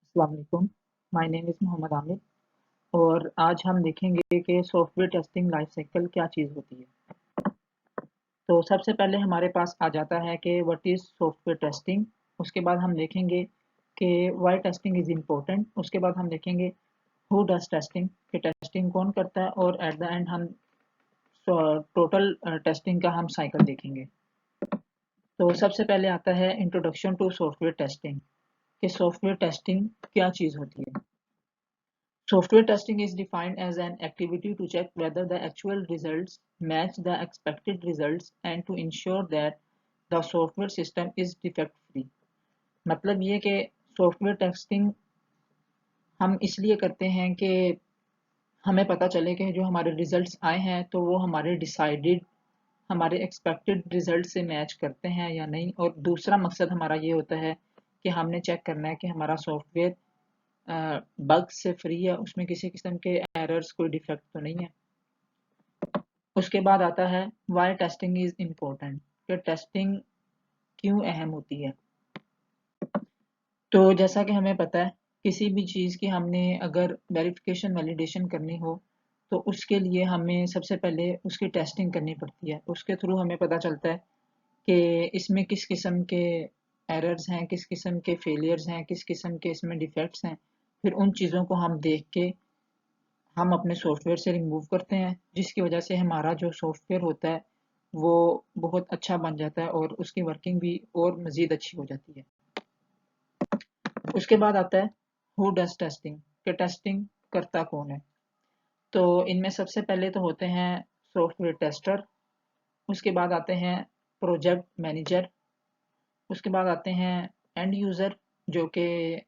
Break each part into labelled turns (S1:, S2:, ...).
S1: अस्सलाम वालेकुम। My name is Mohammad Aamir और आज हम देखेंगे कि सॉफ्टवेयर टेस्टिंग लाइफ साइकिल क्या चीज़ होती है। तो सबसे पहले हमारे पास आ जाता है कि व्हाट इज़ सॉफ्टवेयर टेस्टिंग। उसके बाद हम देखेंगे कि व्हाई टेस्टिंग इज़ इम्पोर्टेंट। उसके बाद हम देखेंगे हु डज़ टेस्टिंग, कि टेस्टिंग कौन करता है, और एट द एंड हम टोटल टेस्टिंग का हम साइकिल देखेंगे। तो सबसे पहले आता है इंट्रोडक्शन टू सॉफ्टवेयर टेस्टिंग, कि सॉफ्टवेयर टेस्टिंग क्या चीज़ होती है। Software testing is defined as an activity to check whether the actual results match the expected results and to ensure that the software system is defect free। मतलब ये कि software testing हम इसलिए करते हैं कि हमें पता चले कि जो हमारे रिजल्ट्स आए हैं तो वो हमारे एक्सपेक्टेड रिजल्ट से मैच करते हैं या नहीं। और दूसरा मकसद हमारा ये होता है कि हमने चेक करना है कि हमारा सॉफ्टवेयर बग से फ्री है, उसमें किसी किस्म के एरर्स, कोई डिफेक्ट तो नहीं है। उसके बाद आता है वाई टेस्टिंग इज इम्पोर्टेंट, कि टेस्टिंग क्यों अहम होती है। तो जैसा कि हमें पता है, किसी भी चीज़ की हमने अगर वेरिफिकेशन वैलिडेशन करनी हो तो उसके लिए हमें सबसे पहले उसकी टेस्टिंग करनी पड़ती है। उसके थ्रू हमें पता चलता है कि इसमें किस किस्म के एरर्स हैं, किस किस्म के फेलियर्स हैं, किस किस्म के इसमें डिफेक्ट्स हैं। फिर उन चीज़ों को हम देख के हम अपने सॉफ्टवेयर से रिमूव करते हैं, जिसकी वजह से हमारा जो सॉफ्टवेयर होता है वो बहुत अच्छा बन जाता है और उसकी वर्किंग भी और मज़ीद अच्छी हो जाती है। उसके बाद आता है हु डज टेस्टिंग, कि टेस्टिंग करता कौन है। तो इनमें सबसे पहले तो होते हैं सॉफ्टवेयर टेस्टर। उसके बाद आते हैं प्रोजेक्ट मैनेजर। उसके बाद आते हैं एंड यूज़र, जो कि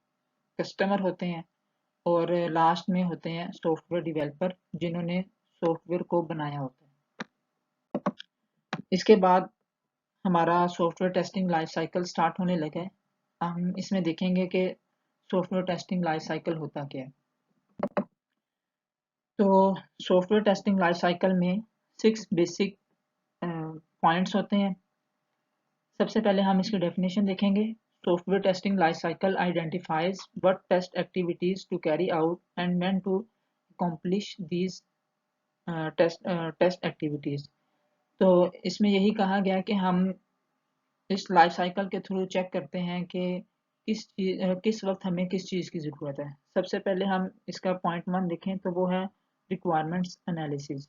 S1: कस्टमर होते हैं। और लास्ट में होते हैं सॉफ्टवेयर डेवलपर, जिन्होंने सॉफ्टवेयर को बनाया होता है। इसके बाद हमारा software testing life cycle start होने लगा है। हम इसमें देखेंगे कि सॉफ्टवेयर टेस्टिंग लाइफ साइकिल होता क्या है। तो सॉफ्टवेयर टेस्टिंग लाइफ साइकिल में 6 बेसिक पॉइंट्स होते हैं। सबसे पहले हम इसकी डेफिनेशन देखेंगे। Software testing life cycle identifies what test activities to carry out and when to accomplish these test activities. तो इसमें यही कहा गया कि हम इस लाइफ साइकिल के थ्रू चेक करते हैं कि किस वक्त हमें किस चीज़ की ज़रूरत है। सबसे पहले हम इसका पॉइंट 1 देखें तो वो है रिक्वायरमेंट्स एनालिसिस।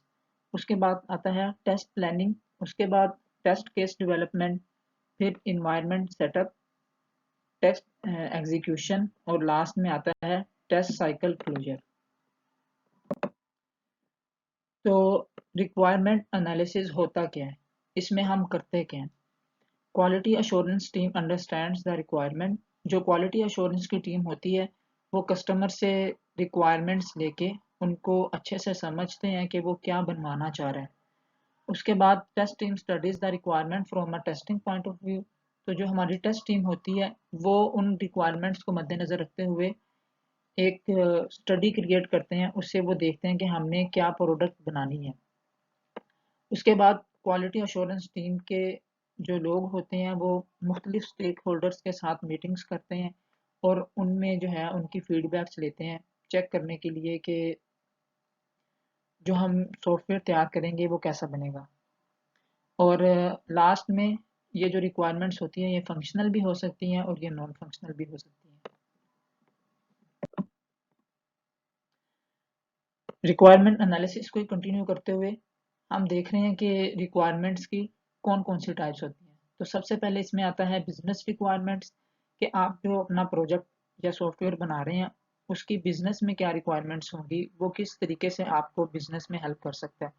S1: उसके बाद आता है टेस्ट प्लानिंग। उसके बाद टेस्ट केस डेवलपमेंट, फिर इन्वायरमेंट सेटअप, टेस्ट एग्जीक्यूशन, और लास्ट में आता है टेस्ट साइकिल क्लोजर। तो रिक्वायरमेंट एनालिसिस होता क्या है, इसमें हम करते क्या हैं। Quality assurance team understands the requirement. जो क्वालिटी अश्योरेंस की टीम होती है वो कस्टमर से रिक्वायरमेंट्स लेके उनको अच्छे से समझते हैं कि वो क्या बनवाना चाह रहे हैं। उसके बाद test team studies the requirement from a testing point of view. तो जो हमारी टेस्ट टीम होती है वो उन रिक्वायरमेंट्स को मद्देनज़र रखते हुए एक स्टडी क्रिएट करते हैं। उससे वो देखते हैं कि हमने क्या प्रोडक्ट बनानी है। उसके बाद क्वालिटी अश्योरेंस टीम के जो लोग होते हैं वो मुख्तलिफ स्टेक होल्डर्स के साथ मीटिंग्स करते हैं और उनमें जो है उनकी फीडबैक्स लेते हैं, चेक करने के लिए कि जो हम सॉफ्टवेयर तैयार करेंगे वो कैसा बनेगा। और लास्ट में ये जो रिक्वायरमेंट्स होती हैं ये फंक्शनल भी हो सकती हैं और ये नॉन फंक्शनल भी हो सकती हैं। रिक्वायरमेंट एनालिसिस को कंटिन्यू करते हुए हम देख रहे हैं कि रिक्वायरमेंट्स की कौन कौन सी टाइप्स होती हैं। तो सबसे पहले इसमें आता है बिजनेस रिक्वायरमेंट्स, कि आप जो अपना प्रोजेक्ट या सॉफ्टवेयर बना रहे हैं उसकी बिजनेस में क्या रिक्वायरमेंट्स होंगी, वो किस तरीके से आपको बिजनेस में हेल्प कर सकता है।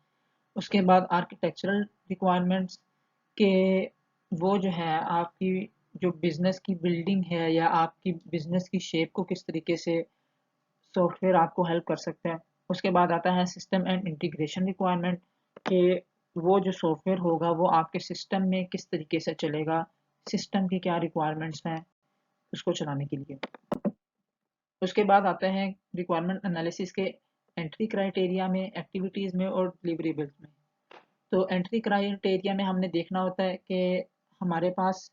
S1: उसके बाद आर्किटेक्चरल रिक्वायरमेंट्स, के वो जो है आपकी जो बिजनेस की बिल्डिंग है या आपकी बिजनेस की शेप को किस तरीके से सॉफ्टवेयर आपको हेल्प कर सकता है। उसके बाद आता है सिस्टम एंड इंटीग्रेशन रिक्वायरमेंट, कि वो जो सॉफ्टवेयर होगा वो आपके सिस्टम में किस तरीके से चलेगा, सिस्टम की क्या रिक्वायरमेंट्स हैं उसको चलाने के लिए। उसके बाद आता है रिक्वायरमेंट एनालिसिस के एंट्री क्राइटेरिया में, एक्टिविटीज़ में और डिलीवरेबल्स में। तो एंट्री क्राइटेरिया में हमने देखना होता है कि हमारे पास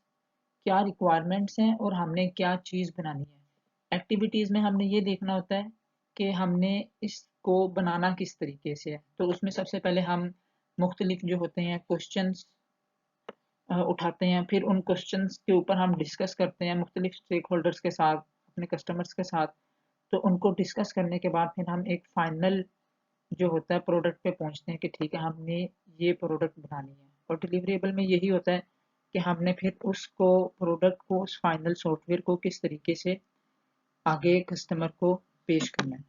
S1: क्या रिक्वायरमेंट्स हैं और हमने क्या चीज़ बनानी है। एक्टिविटीज़ में हमने ये देखना होता है कि हमने इसको बनाना किस तरीके से है। तो उसमें सबसे पहले हम मुख्तलिफ जो होते हैं क्वेश्चंस उठाते हैं, फिर उन क्वेश्चंस के ऊपर हम डिस्कस करते हैं मुख्तलिफ स्टेक होल्डर्स के साथ, अपने कस्टमर्स के साथ। तो उनको डिस्कस करने के बाद फिर हम एक फाइनल जो होता है प्रोडक्ट पे पहुंचते हैं कि ठीक है हमने ये प्रोडक्ट बनानी है। और डिलीवरेबल में यही होता है कि हमने फिर उसको प्रोडक्ट को उस फाइनल सॉफ्टवेयर को किस तरीके से आगे कस्टमर को पेश करना है।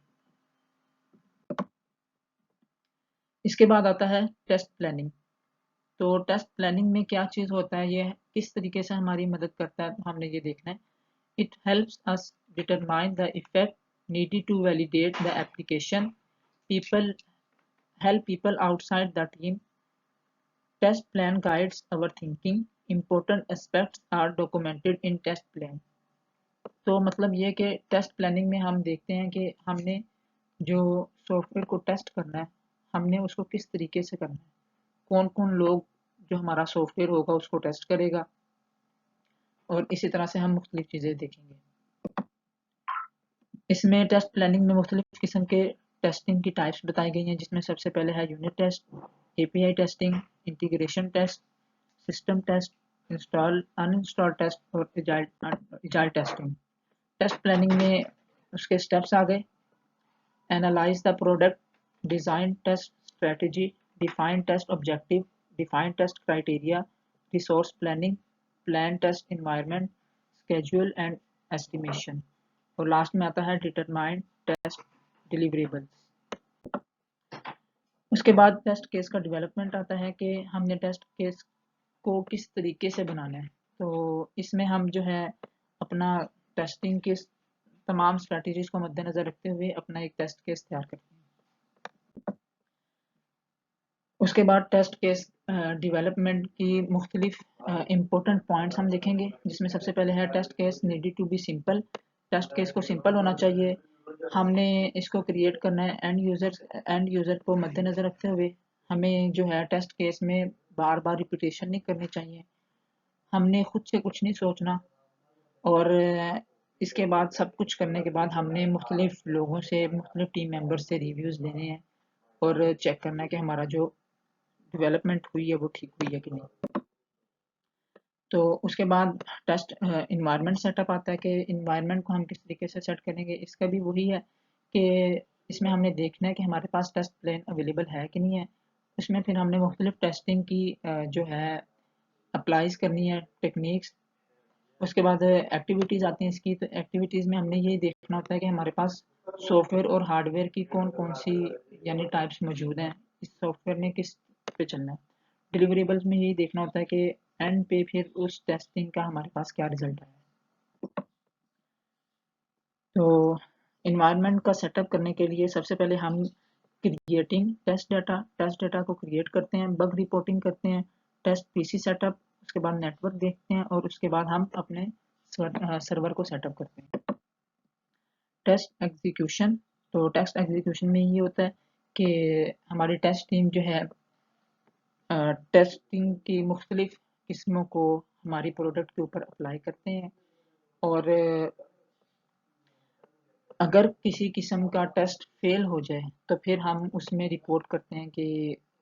S1: इसके बाद आता है टेस्ट प्लानिंग। तो टेस्ट प्लानिंग में क्या चीज़ होता है, ये किस तरीके से हमारी मदद करता है, तो हमने ये देखना है। It helps us determine the effect needed to validate the application. People help people outside the team. Test plan guides our thinking. Important aspects are documented in test plan. तो मतलब ये कि टेस्ट प्लानिंग में हम देखते हैं कि हमने जो सॉफ्टवेयर को टेस्ट करना है, हमने उसको किस तरीके से करना है, कौन कौन लोग जो हमारा सॉफ्टवेयर होगा उसको टेस्ट करेगा, और इसी तरह से हम मुख्तलिफ चीज़ें देखेंगे। इसमें टेस्ट प्लानिंग में मुख्तलिफ किस्म के टेस्टिंग की टाइप्स बताई गई हैं, जिसमें सबसे पहले है unit test, API testing, integration test, system test, install uninstall test और एजाइल टेस्टिंग। टेस्ट प्लानिंग में उसके स्टेप्स आ गए। Analyse the product, design test strategy, define test objective, define test criteria, resource planning, plan test environment, schedule and estimation, और last में आता है determine test deliverables. उसके बाद टेस्ट केस का डेवलपमेंट आता है कि हमने टेस्ट केस को किस तरीके से बनाना है। तो इसमें हम जो है अपना टेस्टिंग के तमाम स्ट्रेटजीज को मद्देनजर रखते हुए अपना एक टेस्ट केस तैयार करते हैं। उसके बाद टेस्ट केस डेवलपमेंट की मुख्तलिफ इम्पोर्टेंट पॉइंट्स हम देखेंगे, जिसमें सबसे पहले है test case needed to be simple. Test case को सिंपल होना चाहिए। हमने इसको क्रिएट करना है एंड यूज़र को मद्देनज़र रखते हुए। हमें जो है टेस्ट केस में बार बार रिपीटेशन नहीं करनी चाहिए। हमने खुद से कुछ नहीं सोचना, और इसके बाद सब कुछ करने के बाद हमने मुख्तलिफ लोगों से, मुख्तलिफ टीम मेंबर्स से रिव्यूज़ लेने हैं और चेक करना है कि हमारा जो डेवलपमेंट हुई है वो ठीक हुई है कि नहीं। तो उसके बाद टेस्ट इन्वायरमेंट सेटअप आता है कि इन्वायरमेंट को हम किस तरीके से सेट करेंगे। इसका भी वही है कि इसमें हमने देखना है कि हमारे पास टेस्ट प्लान अवेलेबल है कि नहीं है। उसमें फिर हमने मुख्तलिफ टेस्टिंग की जो है अप्लाइज करनी है टेक्निक्स। उसके बाद एक्टिविटीज़ आती हैं इसकी। तो एक्टिविटीज़ में हमने ये देखना होता है कि हमारे पास सॉफ्टवेयर और हार्डवेयर की कौन कौन सी यानी टाइप्स मौजूद हैं, इस सॉफ्टवेयर ने किस पे चलना है। डिलीवरेबल्स में यही देखना होता है कि एंड पे फिर उस टेस्टिंग का हमारे पास क्या रिजल्ट आया। तो इन्वायरमेंट का सेटअप करने के लिए सबसे पहले हम क्रिएटिंग टेस्ट डाटा को क्रिएट करते हैं, बग रिपोर्टिंग करते हैं, टेस्ट पीसी सेटअप, उसके बाद नेटवर्क देखते हैं, और उसके बाद हम अपने सर्वर को सेटअप करते हैं। Test execution. तो टेस्ट एग्जीक्यूशन में ये होता है कि हमारी टेस्ट टीम जो है टेस्टिंग की मुख्तलिफ किस्मों को हमारी प्रोडक्ट के ऊपर अप्लाई करते हैं, और अगर किसी किस्म का टेस्ट फेल हो जाए तो फिर हम उसमें रिपोर्ट करते हैं कि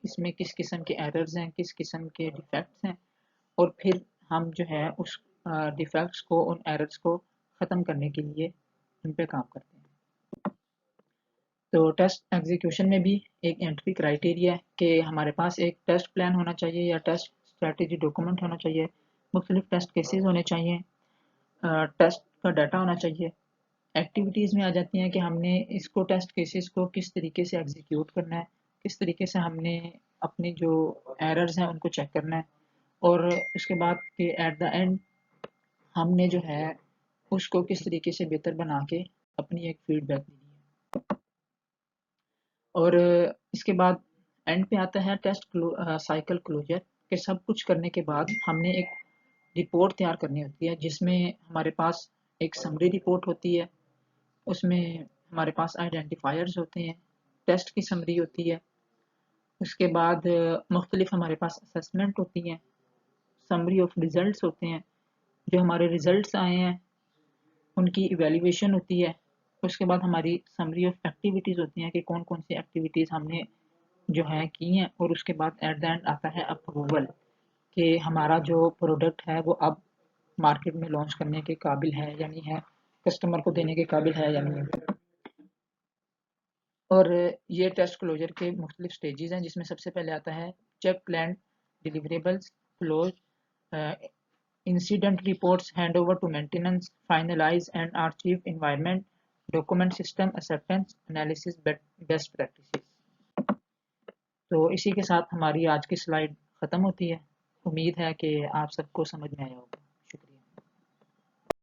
S1: इसमें किस किस्म के एरर्स हैं, किस किस्म के डिफेक्ट्स हैं, और फिर हम जो है उस डिफेक्ट्स को, उन एरर्स को ख़त्म करने के लिए उन पे काम करते हैं। तो टेस्ट एग्जीक्यूशन में भी एक एंट्री क्राइटेरिया है कि हमारे पास एक टेस्ट प्लान होना चाहिए या टेस्ट स्ट्रेटेजी डॉक्यूमेंट होना चाहिए, मुख्तलिफ टेस्ट केसेस होने चाहिए, टेस्ट का डाटा होना चाहिए। एक्टिविटीज़ में आ जाती हैं कि हमने इसको टेस्ट केसेस को किस तरीके से एग्जीक्यूट करना है, किस तरीके से हमने अपनी जो एरर्स हैं उनको चेक करना है, और उसके बाद कि एट द एंड हमने जो है उसको किस तरीके से बेहतर बना के अपनी एक फीडबैक देनी है। और इसके बाद एंड पे आता है टेस्ट साइकिल क्लोजर, के सब कुछ करने के बाद हमने एक रिपोर्ट तैयार करनी होती है, जिसमें हमारे पास एक समरी रिपोर्ट होती है, उसमें हमारे पास आइडेंटिफायर्स होते हैं, टेस्ट की समरी होती है, उसके बाद मुख्तलिफ हमारे पास असेसमेंट होती हैं, समरी ऑफ रिजल्ट्स होते हैं, जो हमारे रिजल्ट्स आए हैं उनकी इवैल्यूएशन होती है। उसके बाद हमारी समरी ऑफ एक्टिविटीज़ होती हैं कि कौन कौन सी एक्टिविटीज़ हमने जो है की हैं, और उसके बाद एट द एंड आता है अप्रूवल कि हमारा जो प्रोडक्ट है वो अब मार्केट में लॉन्च करने के काबिल है या नहीं है, कस्टमर को देने के काबिल है या नहीं है। और ये टेस्ट क्लोजर के मुख्तलिफ स्टेजेस हैं, जिसमें सबसे पहले आता है check plan deliverables, close, incident reports, hand over to maintenance, finalise and archive environment, document system acceptance, analysis, best practices. तो इसी के साथ हमारी आज की स्लाइड ख़त्म होती है। उम्मीद है कि आप सबको समझ में आया होगा।